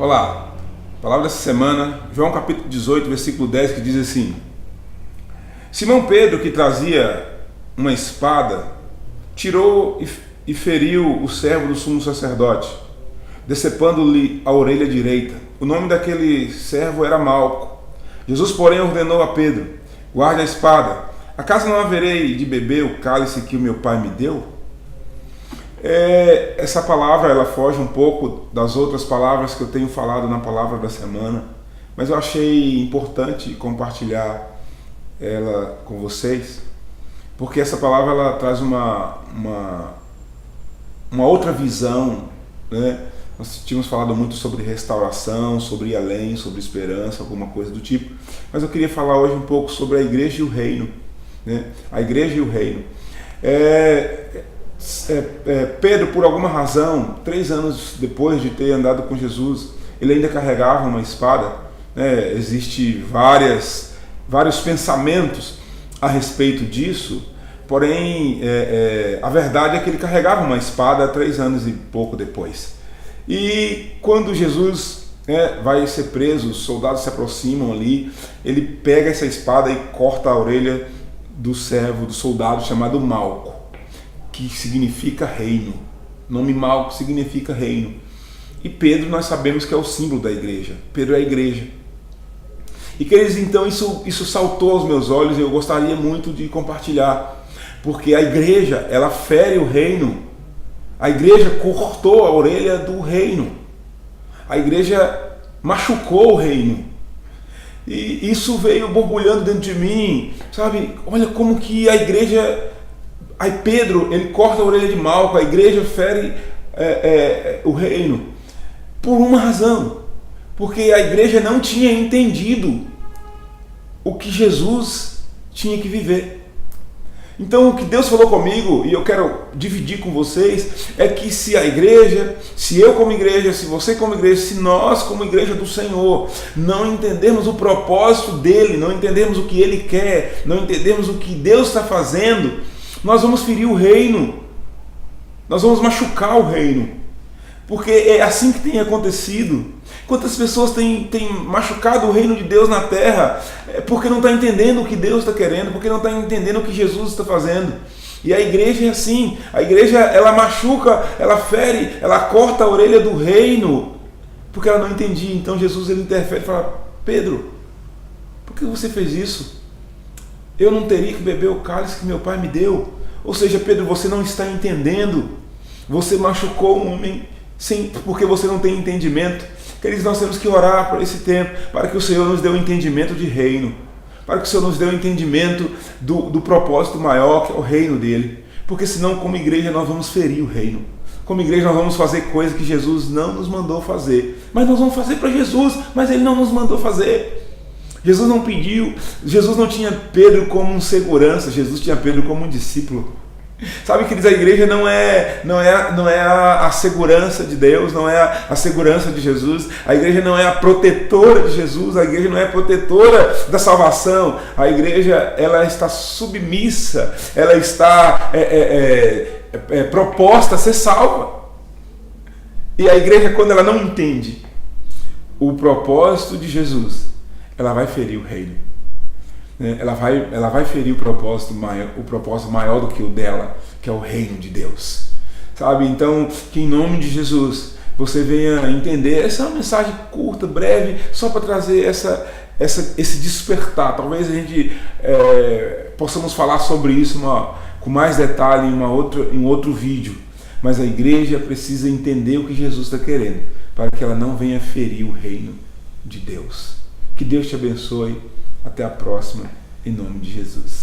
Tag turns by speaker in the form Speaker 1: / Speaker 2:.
Speaker 1: Olá, palavra dessa semana, João capítulo 18, versículo 10, que diz assim: Simão Pedro, que trazia uma espada, tirou e feriu o servo do sumo sacerdote, decepando-lhe a orelha direita. O nome daquele servo era Malco. Jesus, porém, ordenou a Pedro: guarde a espada. Acaso não haverei de beber o cálice que o meu pai me deu? Essa palavra ela foge um pouco das outras palavras que eu tenho falado na palavra da semana, mas eu achei importante compartilhar ela com vocês, porque essa palavra ela traz uma outra visão, né? Nós tínhamos falado muito sobre restauração, sobre ir além, sobre esperança, alguma coisa do tipo, mas eu queria falar hoje um pouco sobre a igreja e o reino, né? A igreja e o reino. Pedro, por alguma razão, 3 anos depois de ter andado com Jesus, ele ainda carregava uma espada, né? Existem vários pensamentos a respeito disso, porém a verdade é que ele carregava uma espada 3 anos e pouco depois. E quando Jesus vai ser preso, os soldados se aproximam ali, ele pega essa espada e corta a orelha do servo, do soldado chamado Malco, que significa reino. O nome Malco significa reino. E Pedro, nós sabemos que é o símbolo da igreja. Pedro é a igreja. E queridos, então isso saltou aos meus olhos e eu gostaria muito de compartilhar, porque a igreja, ela fere o reino. A igreja cortou a orelha do reino. A igreja machucou o reino. E isso veio borbulhando dentro de mim, sabe? Olha como que a igreja... Aí Pedro, ele corta a orelha de Malco, a igreja fere o reino, por uma razão, porque a igreja não tinha entendido o que Jesus tinha que viver. Então o que Deus falou comigo, e eu quero dividir com vocês, é que se a igreja, se eu como igreja, se você como igreja, se nós como igreja do Senhor, não entendermos o propósito dele, não entendermos o que ele quer, não entendermos o que Deus está fazendo, nós vamos ferir o reino, nós vamos machucar o reino, porque é assim que tem acontecido. Quantas pessoas têm machucado o reino de Deus na terra, porque não está entendendo o que Deus está querendo, porque não está entendendo o que Jesus está fazendo. E a igreja é assim, a igreja ela machuca, ela fere, ela corta a orelha do reino, porque ela não entendia. Então Jesus ele interfere e fala: Pedro, por que você fez isso? Eu não teria que beber o cálice que meu pai me deu. Ou seja, Pedro, você não está entendendo. Você machucou um homem porque você não tem entendimento. Queridos, nós temos que orar por esse tempo, para que o Senhor nos dê um entendimento de reino, para que o Senhor nos dê um entendimento do propósito maior, que é o reino dele. Porque senão, como igreja, nós vamos ferir o reino. Como igreja, nós vamos fazer coisas que Jesus não nos mandou fazer. Mas nós vamos fazer para Jesus, mas ele não nos mandou fazer. Jesus não pediu, Jesus não tinha Pedro como um segurança, Jesus tinha Pedro como um discípulo. Sabe, queridos, a igreja não é a segurança de Deus, não é a segurança de Jesus, a igreja não é a protetora de Jesus, a igreja não é a protetora da salvação, a igreja ela está submissa, ela está proposta a ser salva. E a igreja, quando ela não entende o propósito de Jesus, ela vai ferir o reino. Ela vai ferir o propósito maior do que o dela, que é o reino de Deus. Sabe? Então, que em nome de Jesus você venha entender. Essa é uma mensagem curta, breve, só para trazer esse despertar. Talvez a gente possamos falar sobre isso com mais detalhe em outro vídeo. Mas a igreja precisa entender o que Jesus está querendo, para que ela não venha ferir o reino de Deus. Que Deus te abençoe. Até a próxima, em nome de Jesus.